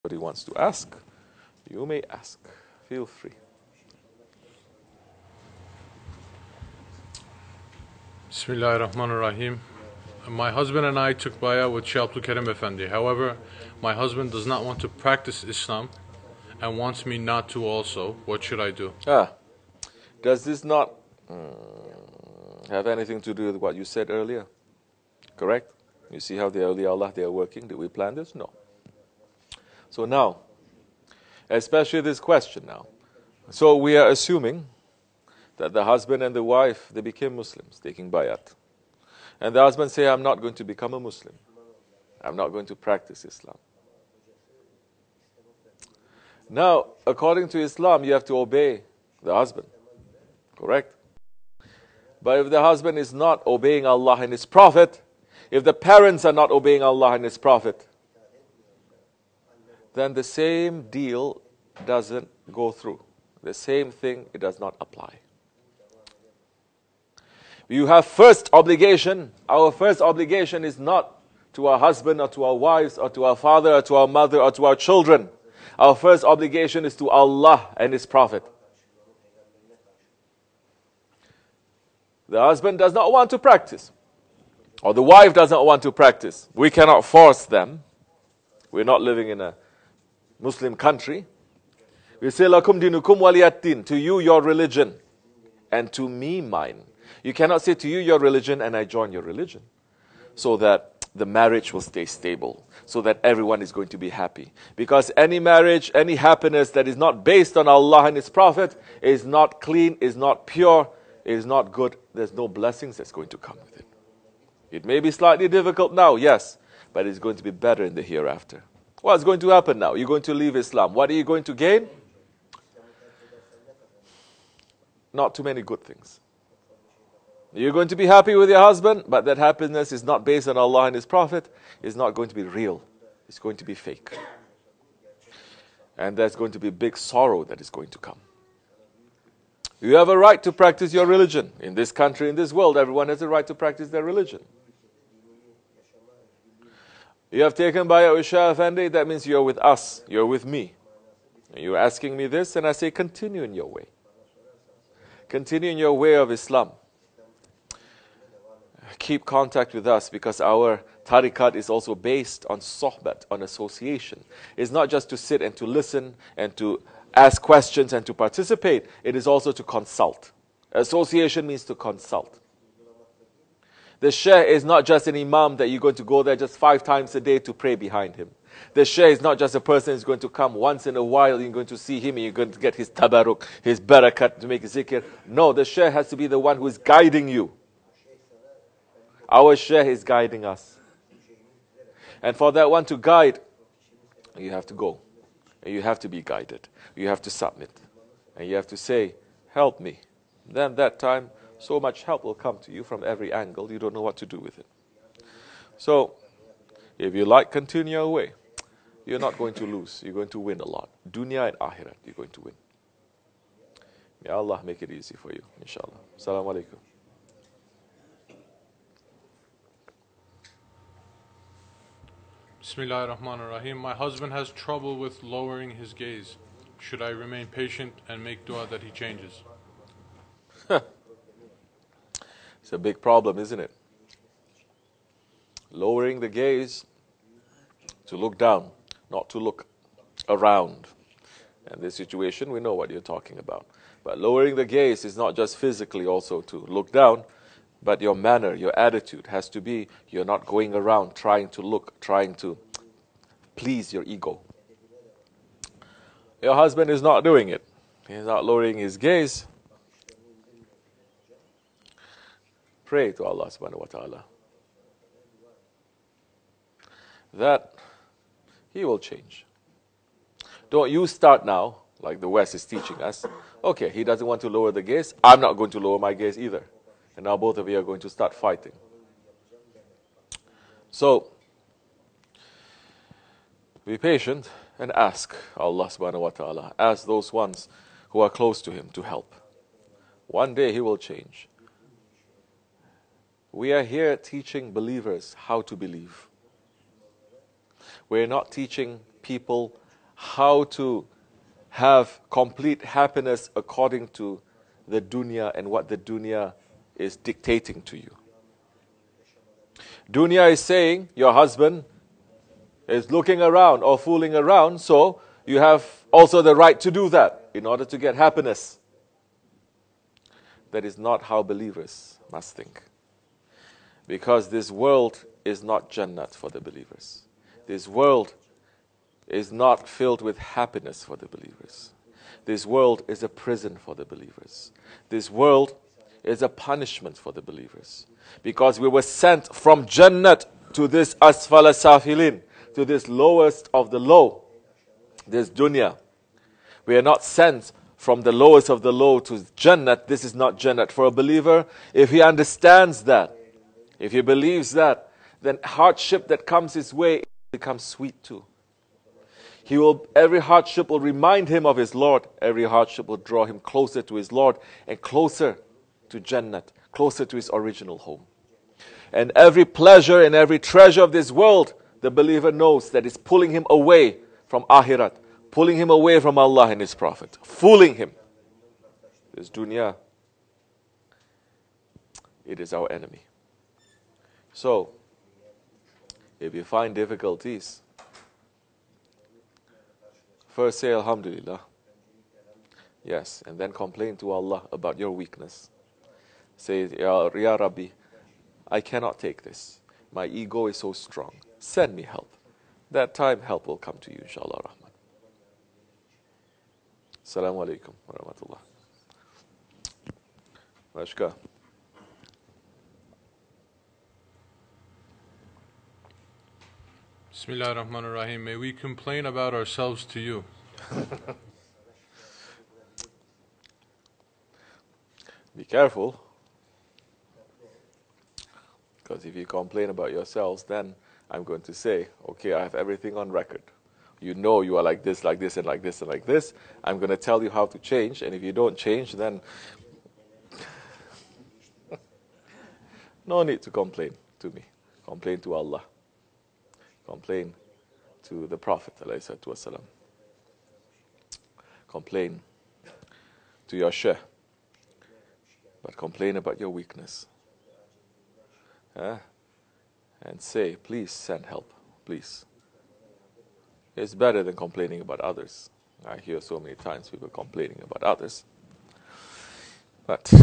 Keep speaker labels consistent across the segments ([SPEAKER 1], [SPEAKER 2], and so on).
[SPEAKER 1] Anybody wants to ask, you may ask. Feel free.
[SPEAKER 2] Bismillahirrahmanirrahim. My husband and I took bayah with Shaykh Abdulkerim Efendi. However, my husband does not want to practice Islam and wants me not to also. What should I do?
[SPEAKER 1] Does this not have anything to do with what you said earlier? Correct? You see how the awliya Allah, they are working? Did we plan this? No. So now, especially this question now. So we are assuming that the husband and the wife, they became Muslims, taking bayat. And the husband say, I'm not going to become a Muslim. I'm not going to practice Islam. Now, according to Islam, you have to obey the husband. Correct? But if the husband is not obeying Allah and His Prophet, if the parents are not obeying Allah and His Prophet, then the same deal doesn't go through. The same thing, it does not apply. You have first obligation. Our first obligation is not to our husband or to our wives or to our father or to our mother or to our children. Our first obligation is to Allah and His Prophet. The husband does not want to practice, or the wife does not want to practice. We cannot force them. We're not living in a Muslim country. We say, Lakum dinukum waliyad-din, to you your religion, and to me mine. You cannot say to you your religion and I join your religion. So that the marriage will stay stable, so that everyone is going to be happy. Because any marriage, any happiness that is not based on Allah and His Prophet is not clean, is not pure, is not good. There's no blessings that's going to come with it. It may be slightly difficult now, yes, but it's going to be better in the hereafter. What's going to happen now? You're going to leave Islam. What are you going to gain? Not too many good things. You're going to be happy with your husband, but that happiness is not based on Allah and His Prophet. It's not going to be real. It's going to be fake. And there's going to be big sorrow that is going to come. You have a right to practice your religion. In this country, in this world, everyone has a right to practice their religion. You have taken bayat with Shaykh Efendi, that means you're with us, you're with me. And you're asking me this, and I say continue in your way. Continue in your way of Islam. Keep contact with us, because our tariqat is also based on sohbat, on association. It's not just to sit and to listen and to ask questions and to participate. It is also to consult. Association means to consult. The Shaykh is not just an imam that you're going to go there just 5 times a day to pray behind him. The Shaykh is not just a person who's going to come once in a while, you're going to see him and you're going to get his tabaruk, his barakat to make zikr. No, the Shaykh has to be the one who is guiding you. Our Shaykh is guiding us. And for that one to guide, you have to go. And you have to be guided. You have to submit. And you have to say, help me. Then that time, so much help will come to you from every angle. You don't know what to do with it. So, if you like, continue your way. You're not going to lose. You're going to win a lot. Dunya and akhirat, you're going to win. May Allah make it easy for you, inshallah. Assalamu alaikum.
[SPEAKER 2] Bismillahirrahmanirrahim. My husband has trouble with lowering his gaze. Should I remain patient and make dua that he changes?
[SPEAKER 1] It's a big problem, isn't it? Lowering the gaze to look down, not to look around. And this situation, we know what you're talking about. But lowering the gaze is not just physically also to look down, but your manner, your attitude has to be, you're not going around trying to look, trying to please your ego. Your husband is not doing it. He's not lowering his gaze. Pray to Allah subhanahu wa ta'ala that He will change. Don't you start now, like the West is teaching us. Okay, he doesn't want to lower the gaze. I'm not going to lower my gaze either. And now both of you are going to start fighting. So, be patient and ask Allah subhanahu wa ta'ala. Ask those ones who are close to Him to help. One day He will change. We are here teaching believers how to believe. We're not teaching people how to have complete happiness according to the dunya and what the dunya is dictating to you. Dunya is saying your husband is looking around or fooling around, so you have also the right to do that in order to get happiness. That is not how believers must think. Because this world is not Jannat for the believers. This world is not filled with happiness for the believers. This world is a prison for the believers. This world is a punishment for the believers. Because we were sent from Jannat to this Asfala Safilin, to this lowest of the low, this dunya. We are not sent from the lowest of the low to Jannat. This is not Jannat. For a believer, if he understands that, if he believes that, then hardship that comes his way becomes sweet too. Every hardship will remind him of his Lord. Every hardship will draw him closer to his Lord and closer to Jannat, closer to his original home. And every pleasure and every treasure of this world, the believer knows that it's pulling him away from Akhirat, pulling him away from Allah and His Prophet, fooling him. This dunya, it is our enemy. So, if you find difficulties, first say Alhamdulillah. Yes, and then complain to Allah about your weakness. Say, Ya Rabbi, I cannot take this. My ego is so strong. Send me help. That time help will come to you, inshallah rahman. Assalamu alaikum wa rahmatullah. Mashka.
[SPEAKER 2] Bismillah ar-Rahman ar-Rahim. May we complain about ourselves to you.
[SPEAKER 1] Be careful. Because if you complain about yourselves, then I'm going to say, okay, I have everything on record. You know you are like this, and like this, and like this. I'm going to tell you how to change, and if you don't change, then no need to complain to me. Complain to Allah. Complain to the Prophet ﷺ. Complain to your Shaykh. But complain about your weakness. And say, please send help. Please. It's better than complaining about others. I hear so many times people complaining about others. But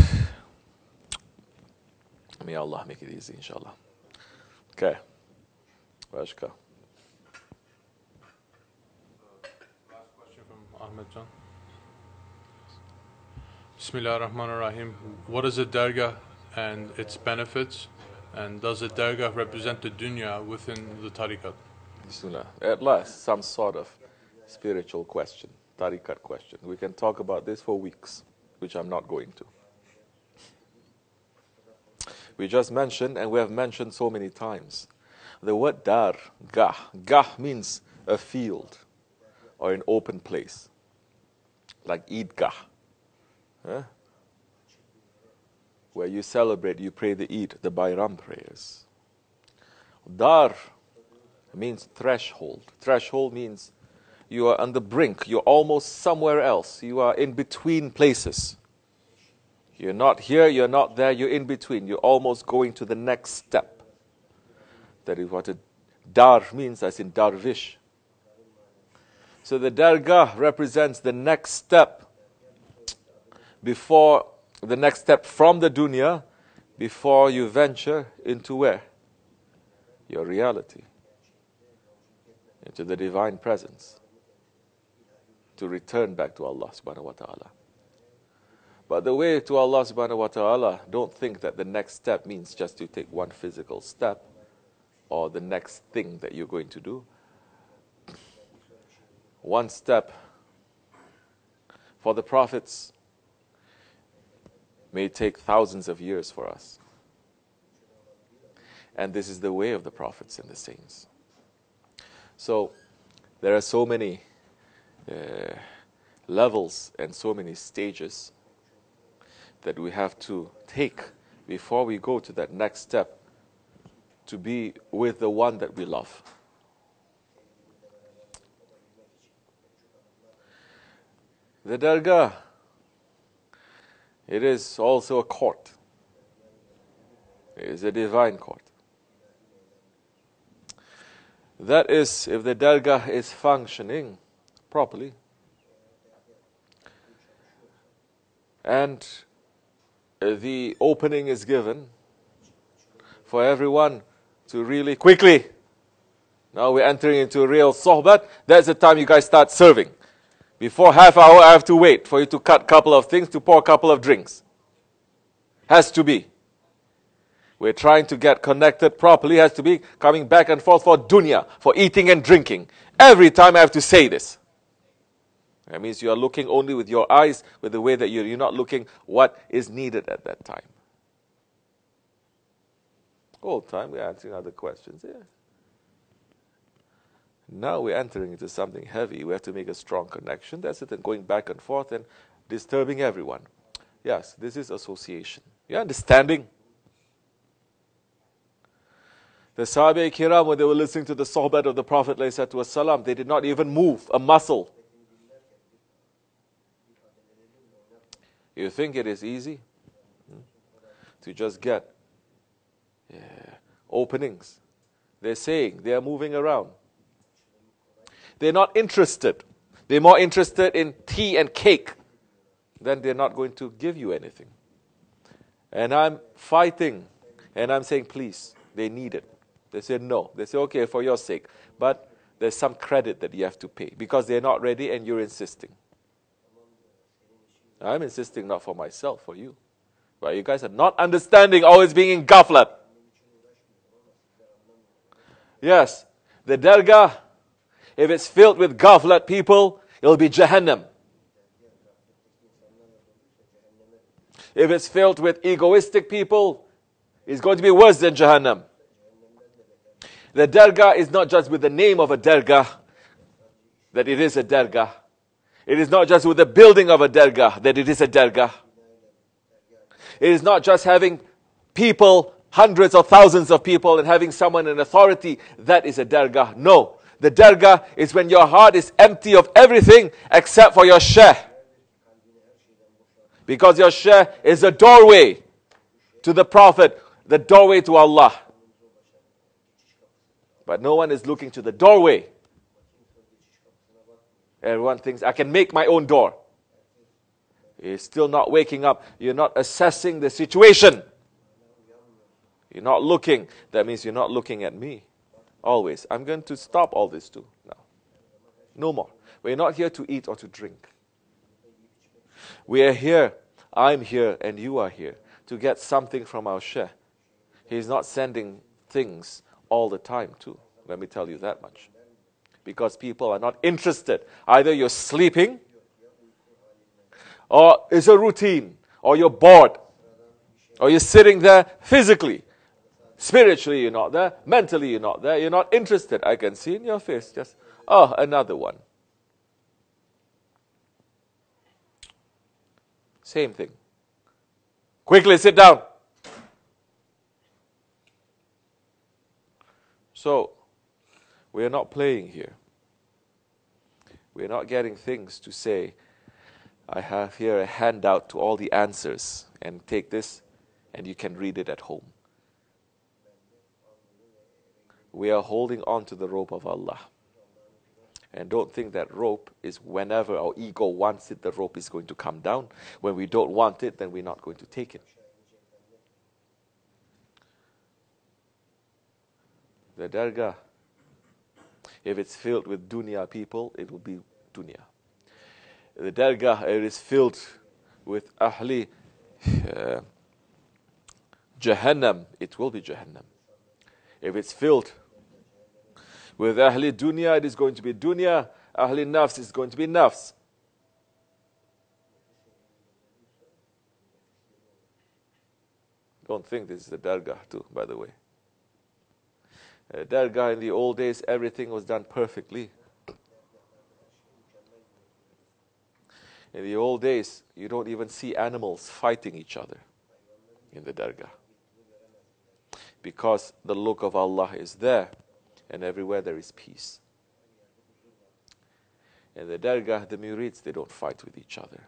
[SPEAKER 1] may Allah make it easy, inshallah. Okay. Rashka.
[SPEAKER 2] Last question from Ahmed Jan. Bismillah ar-Rahman ar-Rahim. What is a Dergah and its benefits? And does a Dergah represent the dunya within the tariqat?
[SPEAKER 1] Bismillah. At last, some sort of spiritual question, tariqat question. We can talk about this for weeks, which I'm not going to. We just mentioned, and we have mentioned so many times, the word dar, gah. Gah means a field or an open place, like Eid Gah. Where you celebrate, you pray the Eid, the Bayram prayers. Dar means threshold. Threshold means you are on the brink. You're almost somewhere else. You are in between places. You're not here, you're not there, you're in between. You're almost going to the next step. That is what a dar means, as in darvish. So the Dergah represents the next step before the next step from the dunya before you venture into where? Your reality. Into the divine presence. To return back to Allah subhanahu wa ta'ala. But the way to Allah subhanahu wa ta'ala, don't think that the next step means just to take one physical step or the next thing that you're going to do. One step for the prophets may take thousands of years for us. And this is the way of the prophets and the saints. So there are so many levels and so many stages that we have to take before we go to that next step to be with the one that we love. The Dergah, it is also a court. It is a divine court. That is, if the Dergah is functioning properly. And the opening is given for everyone to really quickly. Now we're entering into real sohbat. That's the time you guys start serving. Before half hour, I have to wait for you to cut a couple of things, to pour a couple of drinks. Has to be. We're trying to get connected properly. Has to be coming back and forth for dunya, for eating and drinking. Every time I have to say this. That means you are looking only with your eyes, with the way that you're not looking what is needed at that time. All the time we're answering other questions. Yeah. Now we're entering into something heavy. We have to make a strong connection. That's it, and going back and forth and disturbing everyone. Yes, this is association. You're understanding? The Sahaba Kiram, when they were listening to the Sohbat of the Prophet ﷺ, they did not even move a muscle. You think it is easy to just get openings? They're saying, they are moving around. They're not interested. They're more interested in tea and cake. Then they're not going to give you anything. And I'm fighting. And I'm saying, please, they need it. They said no. They say, okay, for your sake. But there's some credit that you have to pay. Because they're not ready and you're insisting. I'm insisting not for myself, for you. But you guys are not understanding, always being in ghaflat. Yes, the Dergah, if it's filled with ghaflat people, it'll be Jahannam. If it's filled with egoistic people, it's going to be worse than Jahannam. The Dergah is not just with the name of a Dergah, that it is a Dergah. It is not just with the building of a Dergah, that it is a Dergah. It is not just having people, hundreds or thousands of people, and having someone in authority, that is a Dergah. No. The Dergah is when your heart is empty of everything except for your Shaykh. Because your Shaykh is a doorway to the Prophet, the doorway to Allah. But no one is looking to the doorway. Everyone thinks, I can make my own door. You're still not waking up. You're not assessing the situation. You're not looking. That means you're not looking at me. Always. I'm going to stop all this too now. No more. We're not here to eat or to drink. We are here. I'm here and you are here to get something from our Shaykh. He's not sending things all the time too. Let me tell you that much. Because people are not interested. Either you're sleeping, or it's a routine, or you're bored, or you're sitting there physically. Spiritually you're not there, mentally you're not there, you're not interested. I can see in your face just, oh, another one. Same thing. Quickly sit down. So, we are not playing here. We are not getting things to say, I have here a handout to all the answers, and take this and you can read it at home. We are holding on to the rope of Allah. And don't think that rope is whenever our ego wants it, the rope is going to come down. When we don't want it, then we're not going to take it. The Dergah, if it's filled with dunya people, it will be dunya. The Dergah, it is filled with ahli Jahannam, it will be Jahannam. If it's filled with ahli dunya, it is going to be dunya. Ahli nafs is going to be nafs. Don't think this is the Dergah too, by the way. Dergah in the old days, everything was done perfectly. In the old days, you don't even see animals fighting each other in the Dergah. Because the look of Allah is there, and everywhere there is peace. In the Dergah, the murids, they don't fight with each other.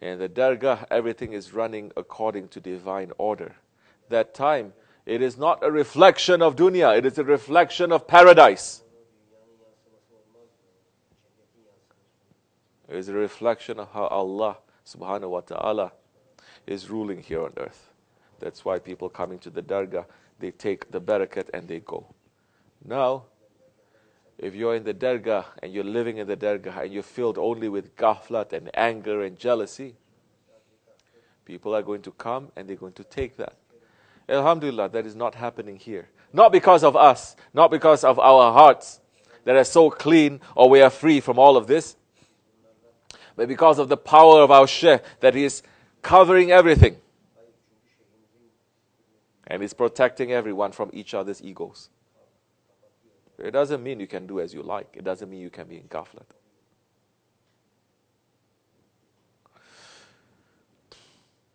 [SPEAKER 1] In the Dergah, everything is running according to divine order. That time, it is not a reflection of dunya, it is a reflection of paradise. It is a reflection of how Allah subhanahu wa ta'ala is ruling here on earth. That's why people coming to the Dergah, they take the barakat and they go. Now, if you're in the Dergah and you're living in the Dergah and you're filled only with ghaflat and anger and jealousy, people are going to come and they're going to take that. Alhamdulillah, that is not happening here. Not because of us, not because of our hearts that are so clean or we are free from all of this, but because of the power of our Shaykh that he is covering everything and is protecting everyone from each other's egos. It doesn't mean you can do as you like. It doesn't mean you can be in ghaflat.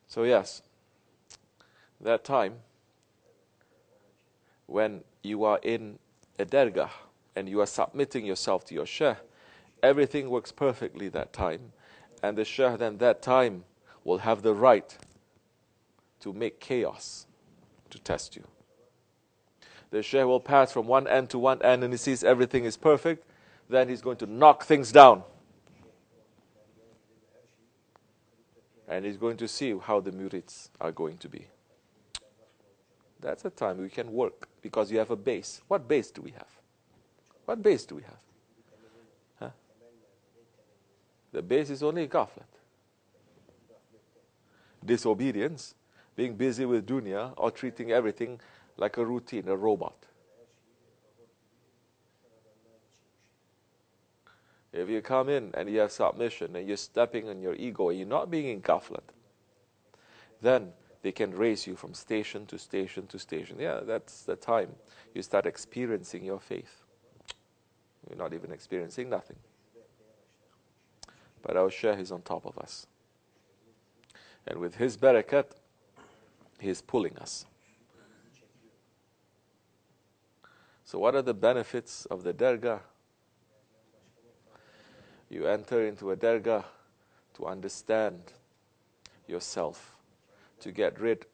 [SPEAKER 1] So yes, that time when you are in a dergah and you are submitting yourself to your Shaykh, everything works perfectly that time. And the Shaykh then that time will have the right to make chaos to test you. The Shaykh will pass from one end to one end and he sees everything is perfect. Then he's going to knock things down. And he's going to see how the murids are going to be. That's a time we can work because you have a base. What base do we have? What base do we have? Huh? The base is only ghaflat. Disobedience, being busy with dunya or treating everything like a routine, a robot. If you come in and you have submission and you're stepping on your ego and you're not being in ghaflat, then they can raise you from station to station to station. Yeah, that's the time you start experiencing your faith. You're not even experiencing nothing. But our Shaykh is on top of us. And with his barakat, he is pulling us. So what are the benefits of the dergah? You enter into a dergah to understand yourself, to get rid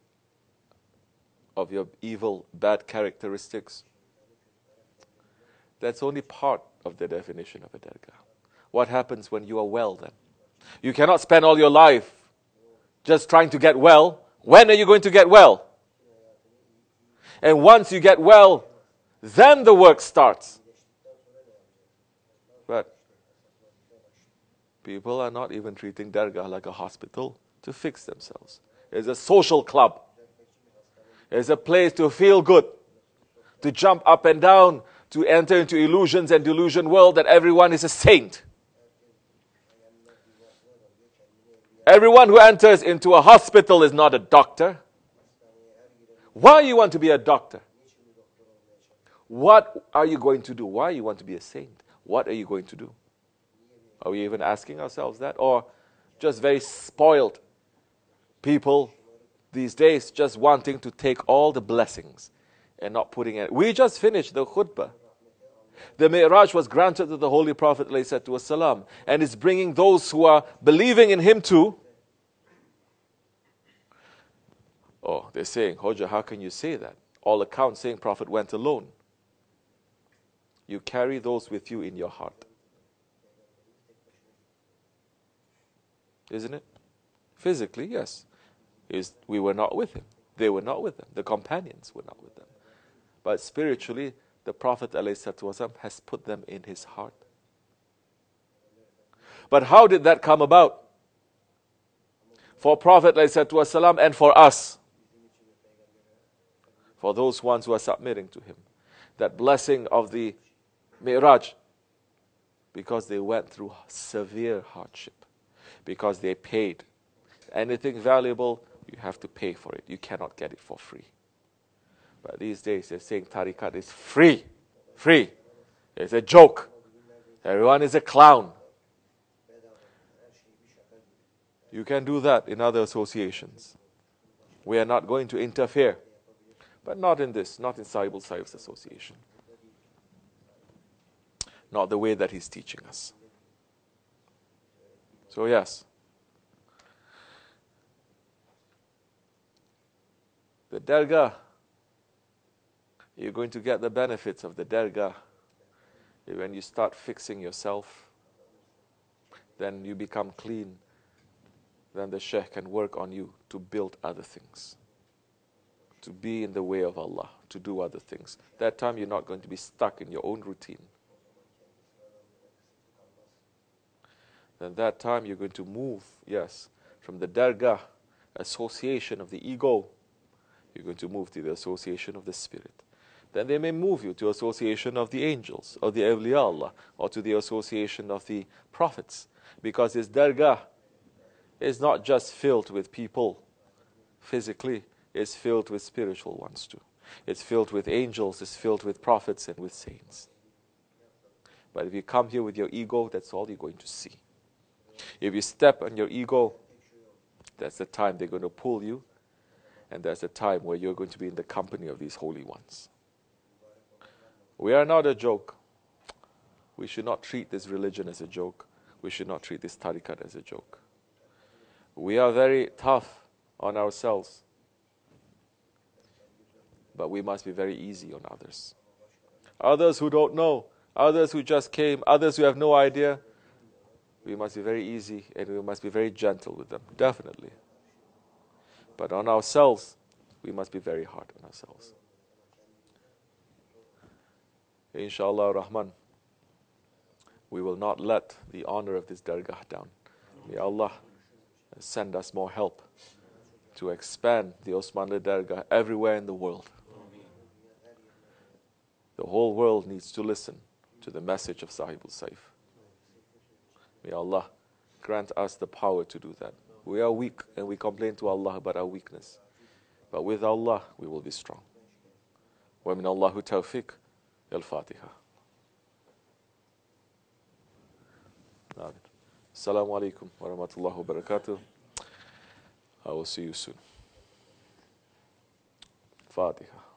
[SPEAKER 1] of your evil, bad characteristics. That's only part of the definition of a dergah. What happens when you are well then? You cannot spend all your life just trying to get well. When are you going to get well? And once you get well, then the work starts. But people are not even treating dergah like a hospital to fix themselves. It's a social club. It's a place to feel good, to jump up and down, to enter into illusions and delusion world that everyone is a saint. Everyone who enters into a hospital is not a doctor. Why you want to be a doctor? What are you going to do? Why you want to be a saint? What are you going to do? Are we even asking ourselves that? Or just very spoiled people these days just wanting to take all the blessings and not putting it. We just finished the khutbah. The Mi'raj was granted to the Holy Prophet ﷺ, and is bringing those who are believing in him too. Oh, they're saying, Hoja, how can you say that? All accounts saying Prophet went alone. You carry those with you in your heart. Isn't it? Physically, yes. We were not with him. They were not with him. The companions were not with them. But spiritually, the Prophet ﷺ has put them in his heart. But how did that come about? For Prophet ﷺ and for us. For those ones who are submitting to him. That blessing of the Mi'raj. Because they went through severe hardship. Because they paid. Anything valuable, you have to pay for it. You cannot get it for free. But these days they're saying tariqat is free. Free. It's a joke. Everyone is a clown. You can do that in other associations. We are not going to interfere. But not in this, not in Sahibul Sahib's association. not the way that he's teaching us. So yes, the Dergah, you're going to get the benefits of the Dergah when you start fixing yourself. Then you become clean. Then the Shaykh can work on you to build other things, to be in the way of Allah, to do other things. That time you're not going to be stuck in your own routine. Then that time you're going to move, yes, from the Dergah, association of the ego, you're going to move to the association of the spirit. Then they may move you to association of the angels, or the awliya Allah, or to the association of the prophets. Because this Dergah is not just filled with people physically, it's filled with spiritual ones too. It's filled with angels, it's filled with prophets and with saints. But if you come here with your ego, that's all you're going to see. If you step on your ego, that's the time they're going to pull you, and that's the time where you're going to be in the company of these holy ones. We are not a joke. We should not treat this religion as a joke. We should not treat this tariqat as a joke. We are very tough on ourselves, but we must be very easy on others. Others who don't know, others who just came, others who have no idea, we must be very easy and we must be very gentle with them, definitely. But on ourselves, we must be very hard on ourselves. Inshallah Rahman, we will not let the honor of this Dergah down. May Allah send us more help to expand the Osmanli Dergah everywhere in the world. The whole world needs to listen to the message of Sahibul Saif. May Allah grant us the power to do that. We are weak and we complain to Allah about our weakness. But with Allah, we will be strong. Wa min Allahu tawfiq. Al-Fatiha. Assalamu alaikum wa rahmatullahi wa barakatuh. I will see you soon. Fatiha.